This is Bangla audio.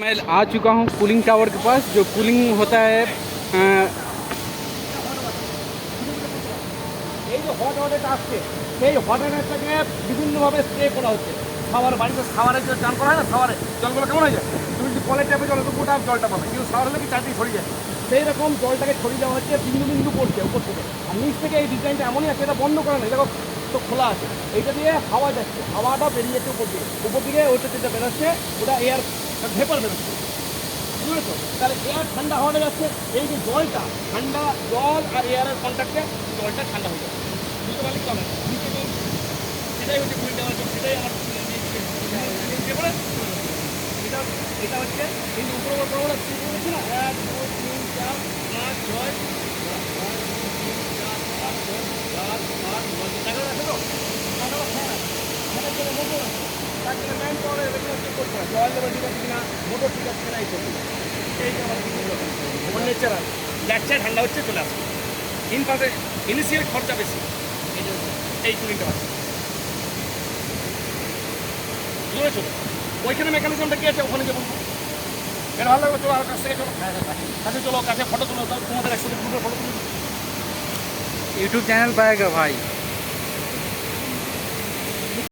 मैं आ चुका हूँ कूलिंग टावर के पास जो कूलिंग होता है এই যে হট ওয়াটারটা আসছে সেই হট ওয়াটারটাকে বিভিন্নভাবে স্প্রে করা হচ্ছে। খাবার বাড়িতে খাবারের যে চান করা হয় না, খাবারের জলগুলো কেমন হয়ে যায়, তুমি যদি কলের ট্যাপে জল তো গোটা জলটা পাবে, কিন্তু খাবার হলে কি চারদিকে ছড়িয়ে যায়, সেই রকম জলটাকে ছড়িয়ে দেওয়া হচ্ছে বিন্দু বিন্দু পড়ছে উপর থেকে। আর নিচ থেকে এই ডিজাইনটা এমনই আছে, এটা বন্ধ করা নেই, দেখো তো খোলা আছে, এইটা দিয়ে হাওয়া যাচ্ছে, হাওয়াটা বেরিয়ে যাচ্ছে উপর দিকে ওইটা যেটা বেরোচ্ছে ওটা এয়ার ভেপার বেরোচ্ছে, বুঝেছো? তাহলে এয়ার ঠান্ডা হওয়াটা যাচ্ছে, এই যে জলটা ঠান্ডা, জল আর এয়ারের কন্ট্যাক্টে জলটা ঠান্ডা হয়ে যাচ্ছে, বুঝতে পারলি কি হবে? সেটাই হচ্ছে কুড়ি টাকা, সেটাই আমার এটা এটা হচ্ছে কিন্তু উপরে বড় হচ্ছে না, 1 2 3 4 5 6 টাকা আছে তো টাকা হ্যাঁ আমাদের জন্য মোটর আছে, তার জন্য ম্যান পাওয়ার রেগুলার চেক করতে হয়, জল লেভেল ঠিক আছে কিনা, মোটর ঠিক আছে কিনা, এই করতে এই যে আমার আমার নেচারাল ল্যাকচার ঠান্ডা হচ্ছে চলে আসবে। ইনিশিয়াল খরচা বেশি, এই যে এই কুলিংটা আছে, বুঝেছো? ওইখানে মেকানিজমটা কি আছে ওখানে যে বলবো, এটা ভালো লাগবে, চলো আর কাছ থেকে চলো, কাছে চলো, কাছে ফটো তুলো, তোমাদের একসাথে গ্রুপের ফটো তুলো। यूट्यूब चैनल पाएगा भाई।